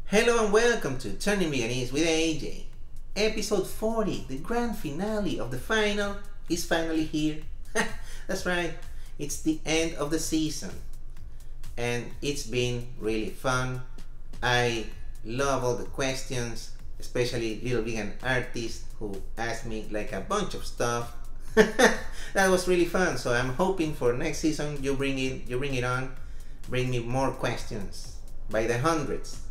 Hello and welcome to Turning Veganese with AJ. Episode 40, the grand finale of the final, is finally here. That's right, it's the end of the season. And it's been really fun. I love all the questions, especially Little Vegan Artist who asked me like a bunch of stuff. That was really fun. So I'm hoping for next season you bring it on, bring me more questions by the hundreds.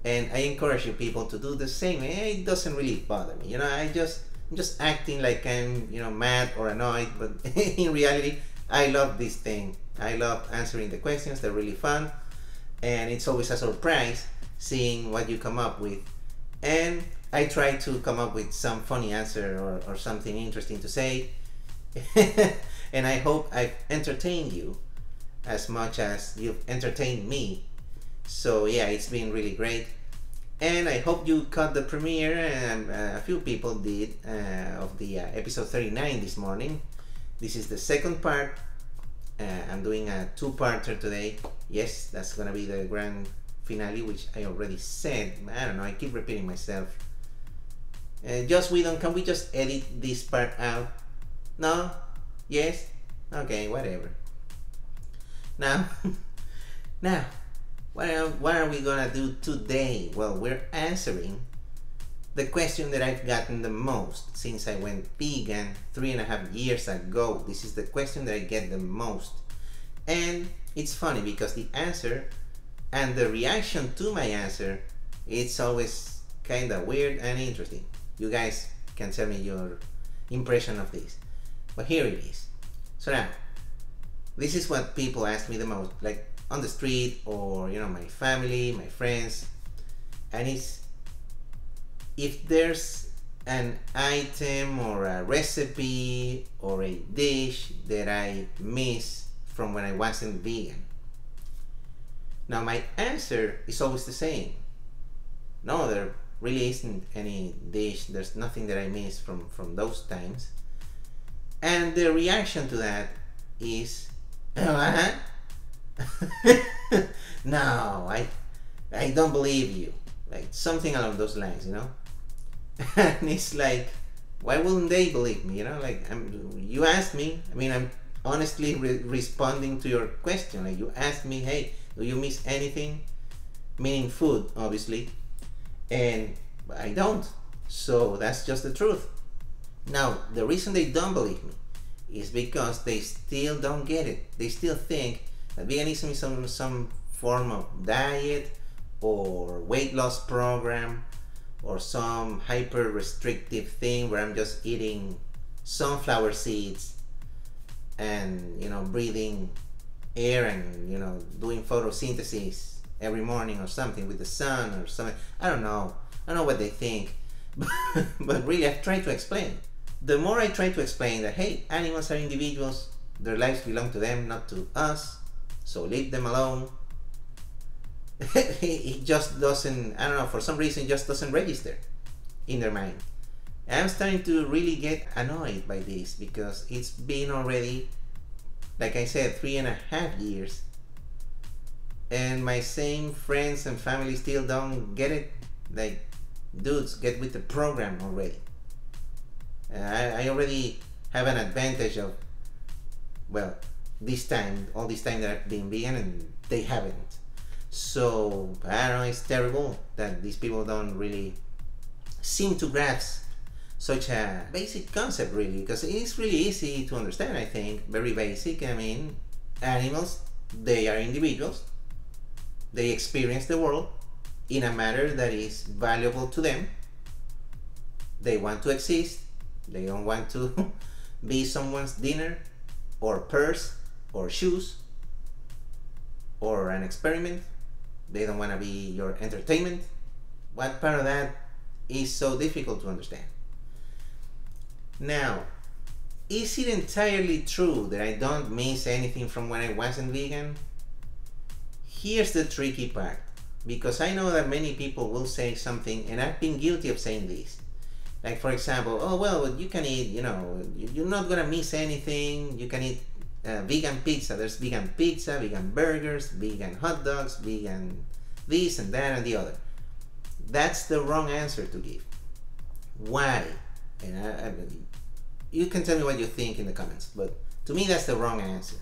And I encourage you people to do the same. It doesn't really bother me, I'm just acting like I'm mad or annoyed, but in reality I love this thing. I love answering the questions. They're really fun, and it's always a surprise seeing what you come up with. And I try to come up with some funny answer or something interesting to say. And I hope I've entertained you as much as you've entertained me. So yeah, it's been really great, and I hope you caught the premiere. A few people did of the episode 39 this morning. This is the second part. I'm doing a two-parter today. Yes, that's gonna be the grand finale, which I already said. I don't know, I keep repeating myself. Can we just edit this part out? No? Yes? Okay, whatever. Now, now, what are we gonna do today? Well, we're answering the question that I've gotten the most since I went vegan 3.5 years ago. This is the question that I get the most. And it's funny because the answer and the reaction to my answer, it's always kind of weird and interesting. You guys can tell me your impression of this. But here it is. So now, this is what people ask me the most, like on the street or my family, my friends, and it's if there's an item or a recipe or a dish that I miss from when I wasn't vegan. Now my answer is always the same. No, there really isn't any dish. There's nothing that I miss from those times. And the reaction to that is, no, I don't believe you, like something along those lines, and it's like, why wouldn't they believe me? Like, you asked me. I'm honestly responding to your question. Like, you asked me, hey, do you miss anything, meaning food, obviously, and I don't. So that's just the truth. Now, the reason they don't believe me is because they still don't get it. They still think that veganism is some form of diet or weight loss program or some hyper restrictive thing where I'm just eating sunflower seeds and breathing air and doing photosynthesis every morning or something with the sun or something. I don't know what they think. But really, I've tried to explain. The more I try to explain that, hey, animals are individuals, their lives belong to them, not to us, so leave them alone, it just doesn't, I don't know, for some reason it just doesn't register in their mind. And I'm starting to really get annoyed by this because it's been already, like I said, 3.5 years, and my same friends and family still don't get it. Like, dudes, get with the program already. I already have an advantage of, well, all this time that I've been vegan, and they haven't. So I don't know, it's terrible that these people don't really seem to grasp such a basic concept, really, because it's really easy to understand. I think very basic. Animals, they are individuals. They experience the world in a manner that is valuable to them. They want to exist. They don't want to be someone's dinner or purse or shoes or an experiment. They don't want to be your entertainment. What part of that is so difficult to understand? Now, is it entirely true that I don't miss anything from when I wasn't vegan? Here's the tricky part, because I know that many people will say something, and I've been guilty of saying this. Like, for example, oh, well, you can eat, you're not gonna miss anything. You can eat vegan pizza. There's vegan pizza, vegan burgers, vegan hot dogs, vegan this and that and the other. That's the wrong answer to give. Why? And you can tell me what you think in the comments, but to me that's the wrong answer.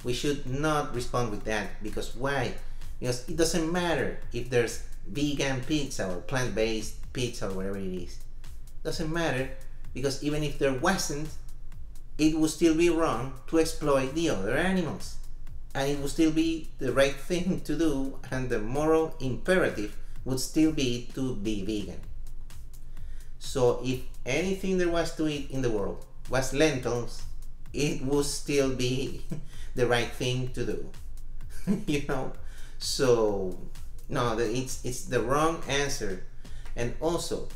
We should not respond with that, because why? Because it doesn't matter if there's vegan pizza or plant-based pizza or whatever it is. It doesn't matter, because even if there wasn't, it would still be wrong to exploit the other animals. And it would still be the right thing to do, and the moral imperative would still be to be vegan. So if anything there was to eat in the world was lentils, it would still be the right thing to do. You know? So no, it's the wrong answer. And also,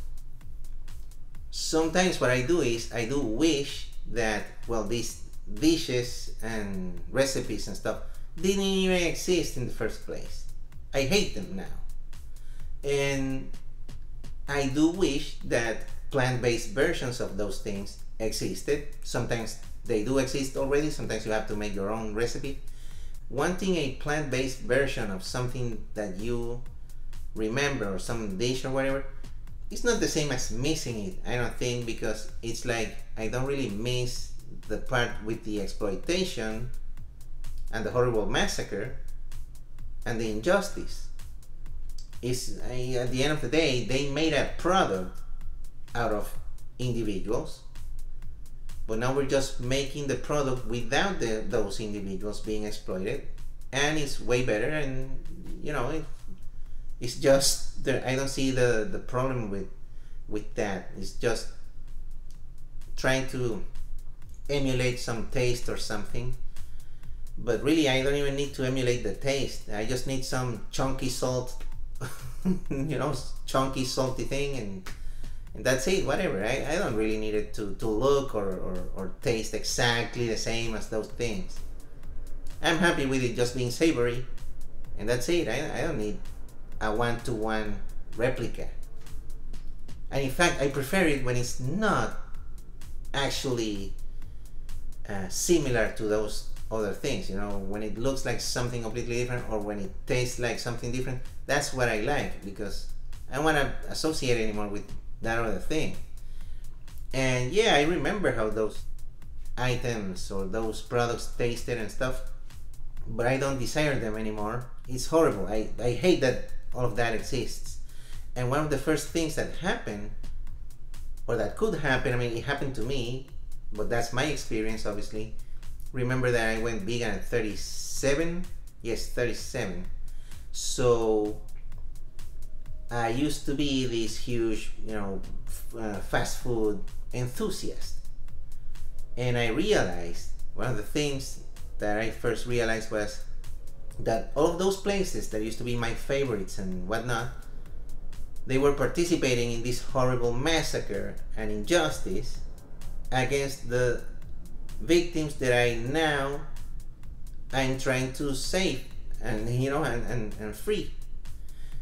sometimes what I do is I do wish that, well, these dishes and recipes and stuff didn't even exist in the first place. I hate them now. And I do wish that plant-based versions of those things existed. Sometimes they do exist already, sometimes you have to make your own recipe. Wanting a plant-based version of something that you remember, or some dish or whatever, it's not the same as missing it, I don't think, because it's like I don't really miss the part with the exploitation and the horrible massacre and the injustice. At the end of the day, they made a product out of individuals, but now we're just making the product without those individuals being exploited, and it's way better. And you know, it's just I don't see the problem with that. It's just trying to emulate some taste or something, but really I don't even need to emulate the taste. I just need some chunky salt you know, chunky salty thing, and that's it. Whatever. I don't really need it to look or taste exactly the same as those things. I'm happy with it just being savory, and that's it. I don't need a one-to-one replica. And in fact, I prefer it when it's not actually similar to those other things, you know, when it looks like something completely different, or when it tastes like something different. That's what I like, because I don't want to associate anymore with that other thing. And yeah, I remember how those items or those products tasted and stuff, but I don't desire them anymore. It's horrible. I hate that all of that exists. And one of the first things that happened, or that could happen, I mean, it happened to me, but that's my experience, obviously. Remember that I went vegan at 37? Yes, 37. So I used to be this huge, you know, fast food enthusiast. And I realized, one of the things that I first realized was that all of those places that used to be my favorites and whatnot, they were participating in this horrible massacre and injustice against the victims that I'm trying to save and, you know, and free.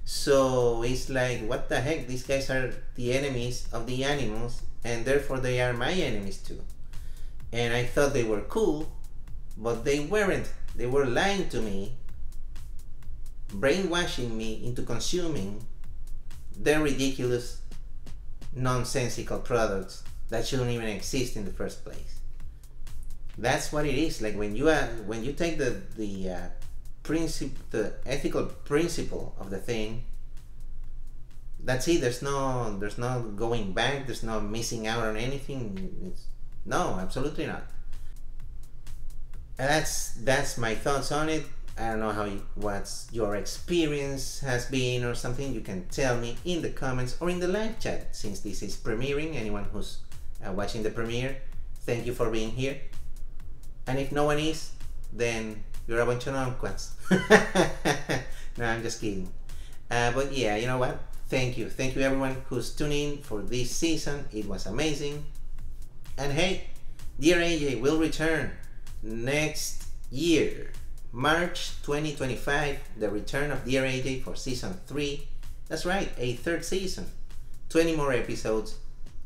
So it's like, what the heck, these guys are the enemies of the animals, and therefore they are my enemies too. And I thought they were cool, but they weren't. They were lying to me, brainwashing me into consuming their ridiculous, nonsensical products that shouldn't even exist in the first place. That's what it is. Like when you take the ethical principle of the thing, that's it. There's no going back. There's no missing out on anything. No, absolutely not. And that's my thoughts on it. I don't know what your experience has been or something. You can tell me in the comments or in the live chat, since this is premiering. Anyone who's watching the premiere, thank you for being here. And if no one is, then you're a bunch of nonquats. No, I'm just kidding. But yeah, you know what? Thank you everyone who's tuning in for this season. It was amazing. And hey, Dear AJ will return next year, March 2025, the return of Dear AJ for season 3. That's right, a third season. 20 more episodes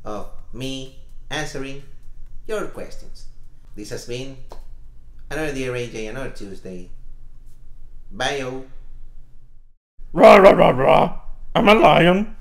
of me answering your questions. This has been another Dear AJ, another Tuesday. Bye-o. Rah, rah, rah, rah. I'm a lion.